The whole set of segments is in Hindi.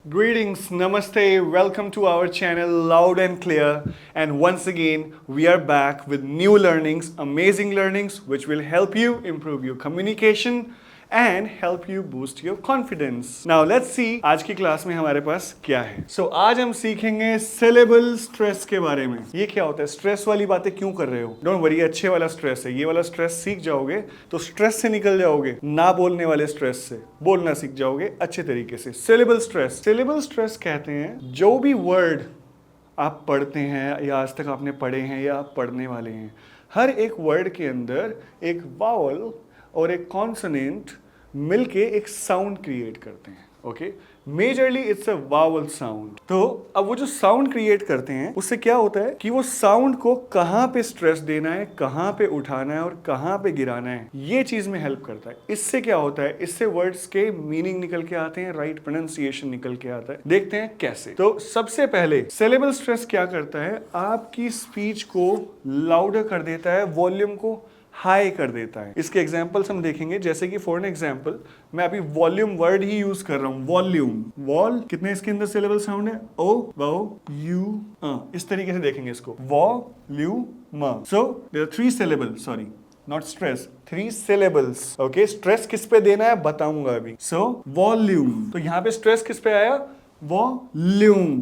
Greetings, Namaste, welcome to our channel Loud and Clear. And once again, we are back with new learnings, amazing learnings, which will help you improve your communication and help you boost your confidence. Now let's see आज की क्लास में हमारे पास क्या है. So आज हम सीखेंगे syllable stress के बारे में. ये क्या होता है? स्ट्रेस वाली बातें क्यों कर रहे हो? डोंट वरी, अच्छे वाला स्ट्रेस है. ये वाला स्ट्रेस सीख जाओगे तो स्ट्रेस से निकल जाओगे. ना बोलने वाले स्ट्रेस से बोलना सीख जाओगे अच्छे तरीके से. Syllable stress. Syllable stress कहते हैं जो भी वर्ड आप पढ़ते हैं या आज तक आपने पढ़े हैं या आप पढ़ने वाले हैं, हर एक वर्ड के अंदर एक वावल और एक कॉन्सोनेंट मिलके एक साउंड क्रिएट करते हैं. Okay, majorly it's a vowel sound. तो अब वो जो साउंड क्रिएट करते हैं उससे क्या होता है कि वो साउंड को कहाँ पे स्ट्रेस देना है, कहाँ पे उठाना है और कहाँ पे गिराना है, ये चीज में हेल्प करता है. इससे क्या होता है, इससे वर्ड्स के मीनिंग निकल के आते हैं, राइट प्रोनाउंसिएशन निकल के आता है. देखते हैं कैसे. तो सबसे पहले सिलेबल स्ट्रेस क्या करता है, आपकी स्पीच को लाउडर कर देता है, वॉल्यूम को हाई कर देता है. इसके एग्जांपल्स हम देखेंगे, जैसे कि फॉर एन एग्जांपल मैं अभी वॉल्यूम वर्ड ही यूज कर रहा हूं. वॉल्यूम, वॉल, कितने इसके अंदर सिलेबल साउंड है? ओ, वो, यू, इस तरीके से देखेंगे इसको. Volume. So there are 3 syllable, sorry not stress, 3 syllables. Okay, stress किस पे देना है बताऊंगा अभी. सो वॉल्यूम, तो यहां पे स्ट्रेस किस पे आया? वॉल्यूम.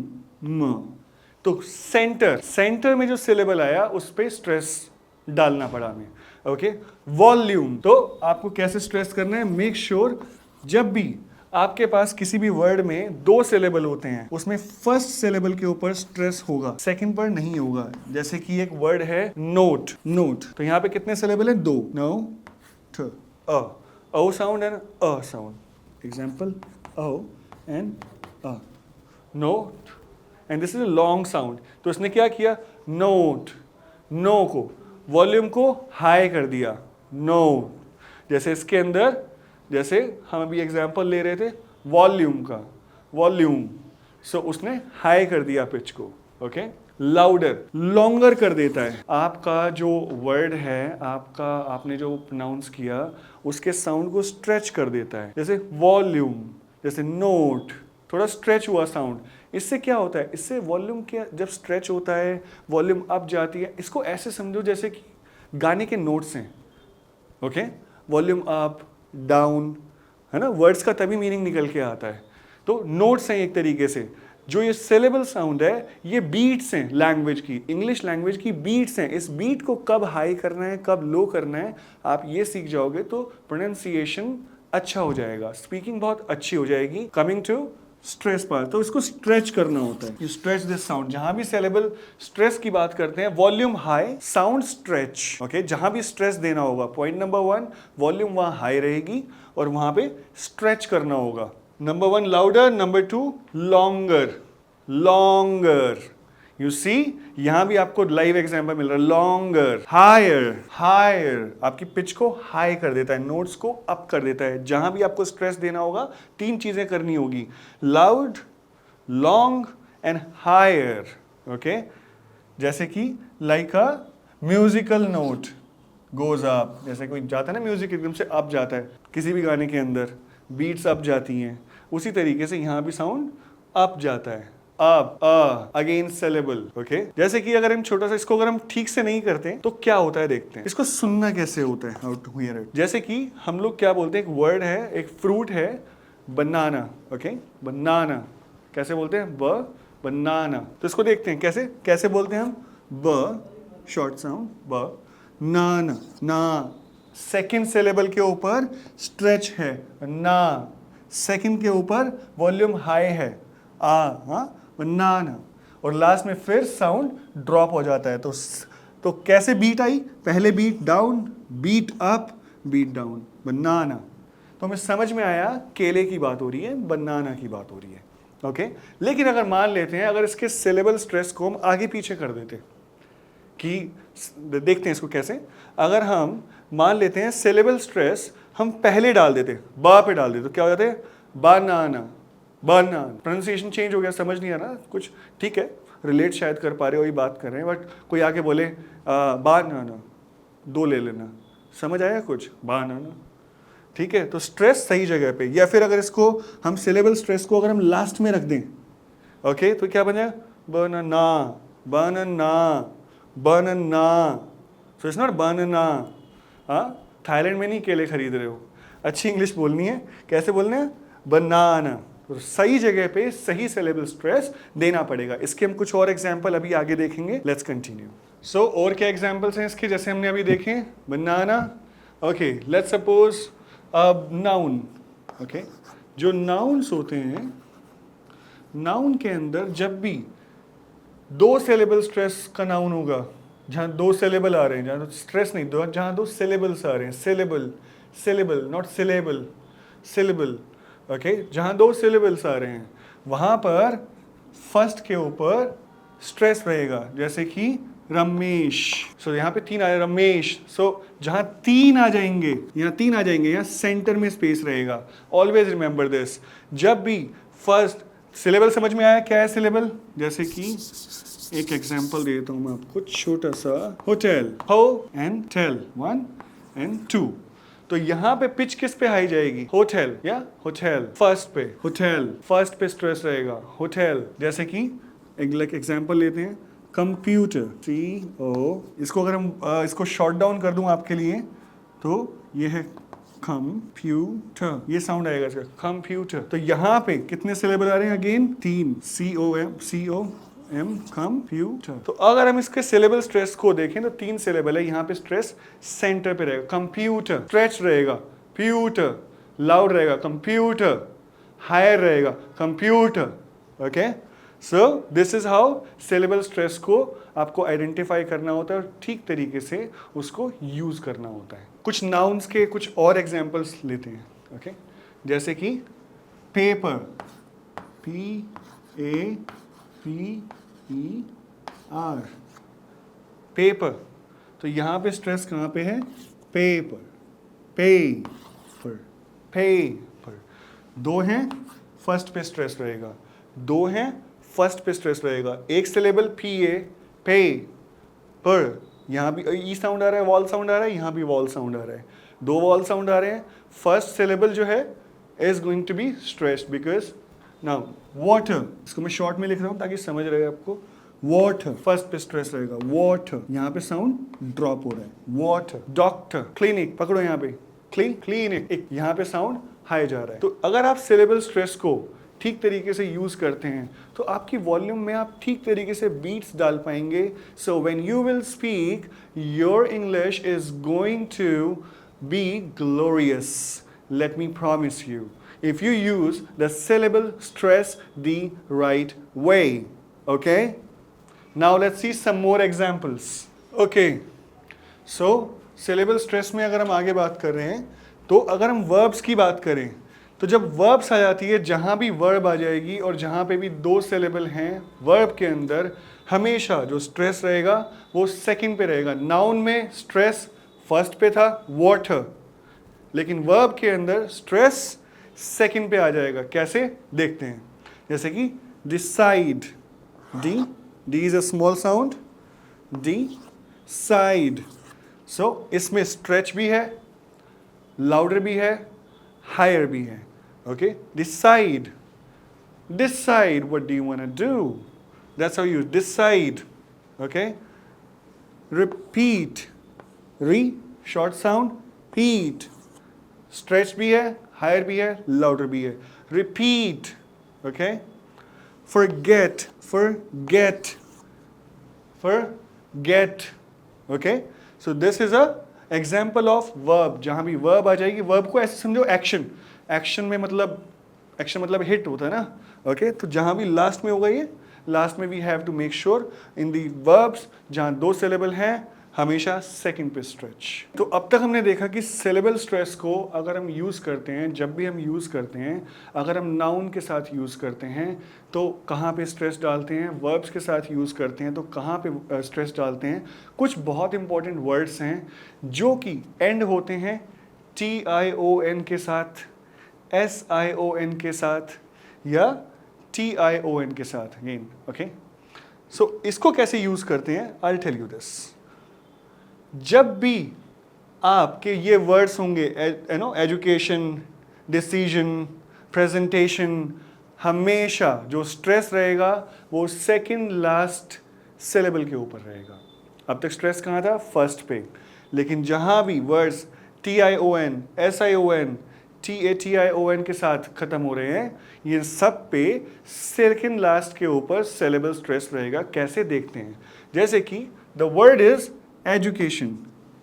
तो सेंटर, सेंटर में जो सिलेबल आया उस पे स्ट्रेस डालना पड़ा हमें. Okay, volume. तो आपको कैसे स्ट्रेस करना है, मेक श्योर जब भी आपके पास किसी भी वर्ड में 2 सिलेबल होते हैं उसमें फर्स्ट सिलेबल के ऊपर स्ट्रेस होगा, सेकंड पर नहीं होगा. जैसे कि एक वर्ड है नोट. नोट, तो यहाँ पे कितने सिलेबल है? 2. No, the, uh, O sound and A sound. Example, O and A. Note, and this is a long sound. तो इसने क्या किया, नोट, नो को, वॉल्यूम को हाई कर दिया. नो, जैसे इसके अंदर, जैसे हम अभी एग्जांपल ले रहे थे वॉल्यूम का, वॉल्यूम, सो उसने हाई कर दिया पिच को. ओके, लाउडर, लॉन्गर कर देता है. आपका जो वर्ड है, आपका आपने जो प्रोनाउंस किया उसके साउंड को स्ट्रेच कर देता है. जैसे वॉल्यूम, जैसे नोट, थोड़ा स्ट्रेच हुआ साउंड. इससे क्या होता है, इससे वॉल्यूम के जब स्ट्रेच होता है, वॉल्यूम अप जाती है. इसको ऐसे समझो जैसे कि गाने के नोट्स हैं. ओके, वॉल्यूम अप, डाउन, है ना, वर्ड्स का तभी मीनिंग निकल के आता है. तो नोट्स हैं एक तरीके से. जो ये सिलेबल साउंड है ये बीट्स हैं लैंग्वेज की, इंग्लिश लैंग्वेज की बीट्स हैं. इस बीट को कब हाई करना है, कब लो करना है, आप ये सीख जाओगे तो प्रोनाउंसिएशन अच्छा हो जाएगा, स्पीकिंग बहुत अच्छी हो जाएगी. कमिंग टू स्ट्रेस पार्ट, तो इसको स्ट्रेच करना होता है. You stretch this sound. जहां भी सिलेबल स्ट्रेस की बात करते हैं, volume high, sound stretch. Okay, जहां भी स्ट्रेस देना होगा, पॉइंट नंबर 1, वॉल्यूम वहां हाई रहेगी और वहां पे स्ट्रेच करना होगा. Number 1 louder, number 2 longer. Longer, you see, यहां भी आपको लाइव एग्जांपल मिल रहा है. लॉन्गर, हायर, हायर, आपकी पिच को हाई कर देता है, नोट्स को अप कर देता है. जहां भी आपको स्ट्रेस देना होगा 3 चीजें करनी होगी, loud, long and higher. Okay, जैसे कि like a musical note goes up, जैसे कोई जाता है ना म्यूजिक एकदम से अप जाता है, किसी भी गाने के अंदर बीट्स अप जाती हैं, उसी तरीके से यहां भी साउंड अप जाता है. अब अगेन सिलेबल. ओके, जैसे कि अगर हम छोटा सा इसको अगर हम ठीक से नहीं करते तो क्या होता है देखते हैं. इसको सुनना कैसे होता है, हाउ टू हियर इट. जैसे कि हम लोग क्या बोलते हैं, एक वर्ड है, एक फ्रूट है, बनाना. ओके, बनाना कैसे बोलते हैं, ब, बनाना. तो इसको देखते हैं कैसे कैसे बोलते हैं हम. ब, शॉर्ट साउंड, ब, ना, ना. सेकेंड सिलेबल के ऊपर स्ट्रेच है, ना. सेकेंड के ऊपर वॉल्यूम हाई है, आ, बनाना. और लास्ट में फिर साउंड ड्रॉप हो जाता है. तो कैसे बीट आई, पहले beat down, beat up, beat down, banana. तो हमें समझ में आया केले की बात हो रही है, बनाना की बात हो रही है. ओके, लेकिन अगर मान लेते हैं, अगर इसके सिलेबल स्ट्रेस को हम आगे पीछे कर देते कि, देखते हैं इसको कैसे. अगर हम मान लेते हैं सिलेबल स्ट्रेस हम पहले डाल देते, बा पे डाल देते, तो क्या हो जाते हैं, बनाना, बनाना. प्रोनाउंसिएशन चेंज हो गया, समझ नहीं आ रहा कुछ. ठीक है, रिलेट शायद कर पा रहे हो, वही बात कर रहे हैं. बट कोई आके बोले बनाना, 2 ले लेना, समझ आया कुछ, बनाना. ठीक है, तो स्ट्रेस सही जगह पे, या फिर अगर इसको हम सिलेबल स्ट्रेस को अगर हम लास्ट में रख दें, ओके, तो क्या बन जाएगा, बनना, बनना, बनना। सो इट्स नॉट बनना। हाँ, थाईलैंड में नहीं केले खरीद रहे हो, अच्छी इंग्लिश बोलनी है। कैसे बोलना है, बनाना। तो सही जगह पे सही सिलेबल स्ट्रेस देना पड़ेगा। इसके हम कुछ और एग्जांपल अभी आगे देखेंगे। Let's continue. सो और क्या एग्जांपल्स हैं इसके, जैसे हमने अभी देखे, banana. Okay, let's suppose noun. Okay, जो नाउन्स होते हैं, नाउन के अंदर जब भी दो सिलेबल स्ट्रेस का नाउन होगा, जहाँ दो सिलेबल आ रहे हैं, जहाँ स्ट्रेस नहीं, जहाँ दो सिलेबल्स आ रहे हैं, syllable, syllable, not syllable, syllable. Okay, जहाँ दो सिलेबल्स आ रहे हैं वहाँ पर फर्स्ट के ऊपर स्ट्रेस रहेगा, जैसे कि रमेश। सो यहाँ पे तीन आ रहे, रमेश। सो जहाँ तीन आ जाएंगे, यहाँ तीन आ जाएंगे, यहाँ सेंटर में स्पेस रहेगा। Always remember this. जब भी फर्स्ट सिलेबल, समझ में आया क्या है सिलेबल? जैसे कि एक एग्जांपल देता हूँ मैं आपको छोटा सा, होटल, हो एंड टेल, 1 and 2। तो यहाँ पे पिच किस पे हाई जाएगी, होटल या होटल, फर्स्ट पे, होटल फर्स्ट पे स्ट्रेस रहेगा, होटल। जैसे कि एक एग्जांपल लेते हैं, कंप्यूटर, CO, इसको अगर हम इसको शॉर्ट डाउन कर दूं आपके लिए, तो ये है कंप्यूटर, ये साउंड आएगा इसका, कंप्यूटर। तो यहाँ पे कितने सिलेबल आ रहे हैं, अगेन 3, COM, कंप्यूटर। तो अगर हम इसके सिलेबल स्ट्रेस को देखें तो 3 सिलेबल है, यहाँ पे स्ट्रेस सेंटर पे रहेगा, कंप्यूटर, स्ट्रेच रहेगा, प्यूटर, लाउड रहेगा, कंप्यूटर, हायर रहेगा, computer. Okay, so this is how syllable stress को आपको आइडेंटिफाई करना होता है और ठीक तरीके से उसको यूज करना होता है। कुछ नाउन्स के कुछ और एग्जांपल्स लेते हैं। ओके, जैसे कि पेपर, PAPER, पेपर। तो यहाँ पे स्ट्रेस कहाँ पे है, पेपर, पेपर, पेपर। दो हैं, फर्स्ट पे स्ट्रेस रहेगा, दो हैं, फर्स्ट पे स्ट्रेस रहेगा। एक सिलेबल PA, पे, पर, यहाँ भी ई साउंड आ रहा है, वॉल साउंड आ रहा है, यहाँ भी वॉल साउंड आ रहा है, दो वॉल साउंड आ रहे हैं। फर्स्ट सिलेबल जो है is going to be stressed because now water, इसको मैं शॉर्ट में लिख रहा हूँ ताकि समझ रहे आपको। वाटर फर्स्ट पे स्ट्रेस रहेगा, वाटर, यहाँ पे साउंड ड्रॉप हो रहा है, वाटर। डॉक्टर, क्लिनिक, पकड़ो यहाँ पे, क्लिनिक, यहाँ पे साउंड हाई जा रहा है। तो अगर आप सिलेबल स्ट्रेस को ठीक तरीके से यूज करते हैं तो आपकी वॉल्यूम में आप ठीक तरीके से बीट्स डाल पाएंगे। So when you will speak, your English is going to be glorious, let me promise you, if you use the syllable stress the right way. Okay, now let's see some more examples. Okay, so syllable stress में अगर हम आगे बात कर रहे हैं तो अगर हम verbs की बात करें तो जब verbs आ जाती है, जहाँ भी verb आ जाएगी और जहाँ पे भी दो syllable हैं verb के अंदर, हमेशा जो stress रहेगा वो second पे रहेगा। noun में stress first पे था, water, लेकिन verb के अंदर stress सेकंड पे आ जाएगा। कैसे देखते हैं, जैसे कि decide, D is a small sound, decide. So इसमें स्ट्रेच भी है, लाउडर भी है, हायर भी है। Okay, decide, decide what do you want to do, that's how you decide. Okay, repeat, re short sound, peat, stretch भी है, हायर भी है, लाउडर भी है। Repeat, okay. Forget, forget, forget. Okay, so this is a example of verb. जहां भी वर्ब आ जाएगी, वर्ब को ऐसे समझो एक्शन, एक्शन में मतलब, एक्शन मतलब हिट होता है ना। ओके, तो जहां भी लास्ट में होगा ये, लास्ट में we have to make sure in the verbs जहां दो सिलेबल हैं हमेशा सेकंड पे स्ट्रेच। तो अब तक हमने देखा कि सिलेबल स्ट्रेस को अगर हम यूज़ करते हैं, जब भी हम यूज़ करते हैं, अगर हम नाउन के साथ यूज़ करते हैं तो कहाँ पे स्ट्रेस डालते हैं, वर्ब्स के साथ यूज़ करते हैं तो कहाँ पे स्ट्रेस डालते हैं। कुछ बहुत इंपॉर्टेंट वर्ड्स हैं जो कि एंड होते हैं TION के साथ, SION के साथ या TION के साथ अगेन। ओके, सो इसको कैसे यूज़ करते हैं, I will tell you this. जब भी आपके ये वर्ड्स होंगे, एजुकेशन, डिसीजन, प्रेजेंटेशन, हमेशा जो स्ट्रेस रहेगा वो सेकंड लास्ट सिलेबल के ऊपर रहेगा। अब तक स्ट्रेस कहाँ था? फर्स्ट पे। लेकिन जहाँ भी वर्ड्स TION, SION, TATION के साथ खत्म हो रहे हैं, ये सब पे सेकंड लास्ट के ऊपर सिलेबल स्ट्रेस रहेगा। कैसे देखते हैं? जैसे कि द वर्ड इज एजुकेशन,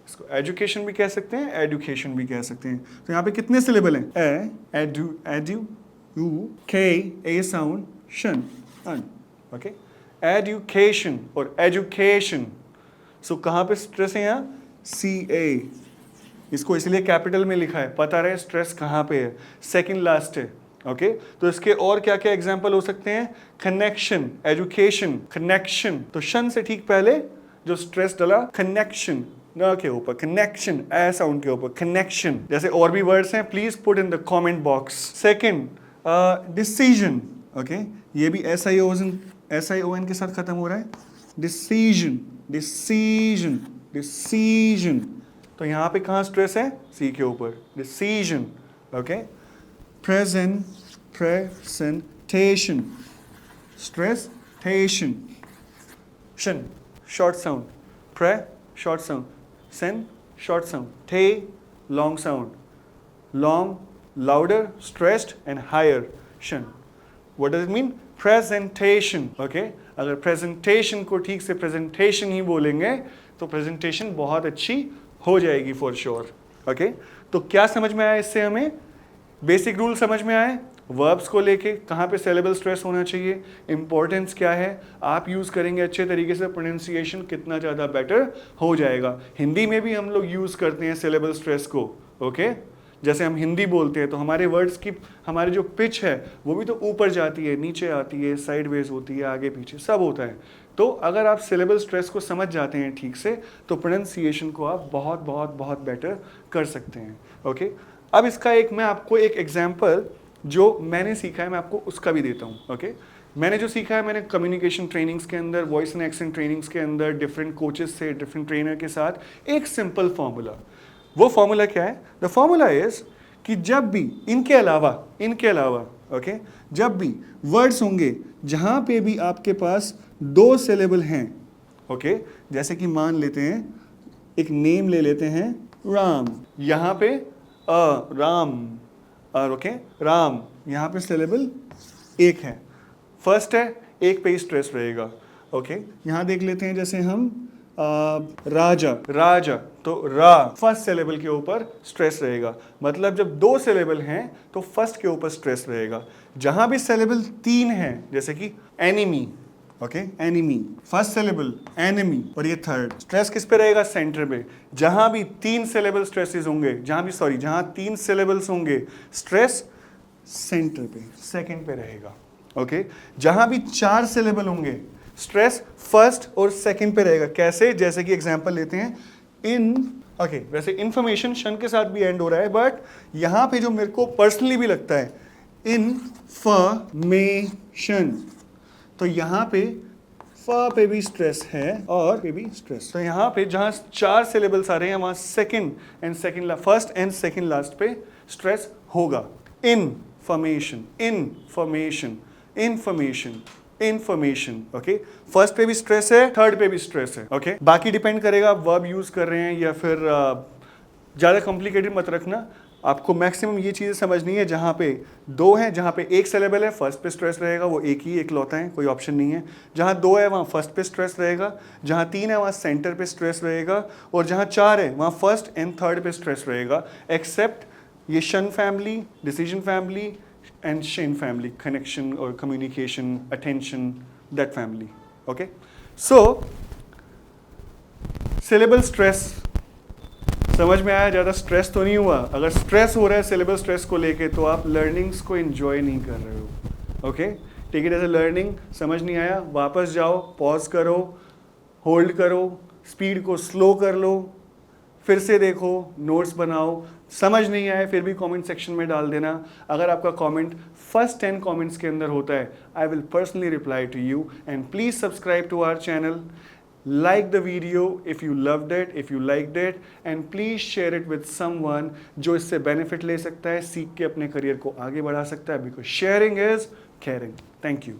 इसको एजुकेशन भी कह सकते हैं, एडुकेशन भी कह सकते हैं। तो यहाँ पे कितने सिलेबल हैं? एडु, एडु, यू, के, ए साउंड, शन, अन। ओके, एडुकेशन और एजुकेशन। सो कहाँ पे स्ट्रेस है? यहाँ CA, इसको इसलिए कैपिटल में लिखा है, पता रहे स्ट्रेस कहाँ पे है, सेकंड लास्ट है। ओके, तो इसके और क्या क्या एग्जाम्पल हो सकते हैं? Connection, education, connection. तो शन से ठीक पहले जो स्ट्रेस डला कनेक्शन न के ऊपर, कनेक्शन, ए साउंड के ऊपर, कनेक्शन। जैसे और भी वर्ड्स हैं, please put in the comment box. Second, decision. Okay, ये भी SION के साथ खत्म हो रहा है। Decision, decision, decision. तो यहाँ पे कहाँ स्ट्रेस है? C के ऊपर, decision. Okay, presentation, stress, tation, shun, short sound, pre, short sound, sen, short sound, te, long sound, long, louder, stressed and higher, shan. What does it mean? Presentation. Okay, अगर presentation को ठीक से presentation ही बोलेंगे तो presentation बहुत अच्छी हो जाएगी for sure. Okay, तो क्या समझ में आया इससे? हमें बेसिक रूल समझ में आए, वर्ब्स को लेके कहाँ पे सिलेबल स्ट्रेस होना चाहिए, इंपॉर्टेंस क्या है, आप यूज़ करेंगे अच्छे तरीके से, प्रोनाउंसिएशन कितना ज़्यादा बेटर हो जाएगा। हिंदी में भी हम लोग यूज़ करते हैं सिलेबल स्ट्रेस को। ओके, जैसे हम हिंदी बोलते हैं तो हमारे वर्ड्स की हमारी जो पिच है वो भी तो ऊपर जाती है, नीचे आती है, साइडवेज होती है, आगे पीछे सब होता है। तो अगर आप सिलेबल स्ट्रेस को समझ जाते हैं ठीक से तो प्रोनाउंसिएशन को आप बहुत बहुत बहुत बेटर कर सकते हैं। ओके, अब इसका एक मैं आपको एक एग्जाम्पल जो मैंने सीखा है मैं आपको उसका भी देता हूँ। ओके, मैंने जो सीखा है, मैंने कम्युनिकेशन ट्रेनिंग्स के अंदर, वॉइस एंड एक्सेंट ट्रेनिंग्स के अंदर डिफरेंट कोचेस से, डिफरेंट ट्रेनर के साथ एक सिंपल फार्मूला। वो फार्मूला क्या है? द फार्मूला इज कि जब भी इनके अलावा ओके, जब भी वर्ड्स होंगे जहाँ पे भी आपके पास दो सिलेबल हैं, ओके, जैसे कि मान लेते हैं एक नेम ले लेते हैं राम, यहाँ पे राम, और ओके राम, यहाँ पे सिलेबल एक है, फर्स्ट है, एक पे ही स्ट्रेस रहेगा। ओके, यहाँ देख लेते हैं जैसे हम राजा, तो रा फर्स्ट सिलेबल के ऊपर स्ट्रेस रहेगा। मतलब जब दो सिलेबल हैं तो फर्स्ट के ऊपर स्ट्रेस रहेगा। जहाँ भी सिलेबल तीन है, जैसे कि enemy, okay, enemy first syllable, enemy, और ये थर्ड, स्ट्रेस किस पे रहेगा? सेंटर पे। जहां भी तीन सिलेबल स्ट्रेसेस होंगे, जहां तीन सिलेबल्स होंगे, स्ट्रेस सेंटर पे, सेकंड पे रहेगा। ओके, जहां भी चार सिलेबल होंगे, स्ट्रेस फर्स्ट और सेकंड पे रहेगा। कैसे? जैसे कि एग्जांपल लेते हैं ओके, वैसे इंफॉर्मेशन शन के साथ भी एंड हो रहा है, बट यहां पे जो मेरे को पर्सनली भी लगता है, इनफॉर्मेशन, तो यहाँ पे फ पे भी स्ट्रेस है और पे भी स्ट्रेस। तो यहाँ पे जहाँ चार सिलेबल्स आ रहे हैं वहाँ फर्स्ट एंड सेकंड लास्ट पे स्ट्रेस होगा। इंफॉर्मेशन, ओके, फर्स्ट पे भी स्ट्रेस है, थर्ड पे भी स्ट्रेस है। ओके, बाकी डिपेंड करेगा वर्ब यूज कर रहे हैं या फिर ज़्यादा कॉम्प्लिकेटेड मत रखना। आपको मैक्सिमम ये चीज़ें समझनी है, जहाँ पे दो हैं, जहाँ पे एक सिलेबल है, फर्स्ट पे स्ट्रेस रहेगा, वो एक ही एकलौता है, कोई ऑप्शन नहीं है। जहाँ दो है वहाँ फर्स्ट पे स्ट्रेस रहेगा, जहाँ तीन है वहाँ सेंटर पे स्ट्रेस रहेगा, और जहाँ चार है वहाँ फर्स्ट एंड थर्ड पे स्ट्रेस रहेगा, एक्सेप्ट ये shun family, decision family and shen family, connection और communication, attention, that family. Okay, so syllable stress समझ में आया? ज़्यादा स्ट्रेस तो नहीं हुआ? अगर स्ट्रेस हो रहा है सिलेबल स्ट्रेस को लेके तो आप लर्निंग्स को एंजॉय नहीं कर रहे हो। ओके, ठीक है, जैसे लर्निंग समझ नहीं आया, वापस जाओ, पॉज करो, होल्ड करो, स्पीड को स्लो कर लो, फिर से देखो, नोट्स बनाओ। समझ नहीं आए फिर भी कमेंट सेक्शन में डाल देना। अगर आपका कमेंट फर्स्ट 10 कमेंट्स के अंदर होता है, I will personally reply to you, and please subscribe to our channel like the video if you loved it, if you liked it, and please share it with someone जो इससे benefit ले सकता है, सीख के अपने career को आगे बढ़ा सकता है, because sharing is caring. Thank you.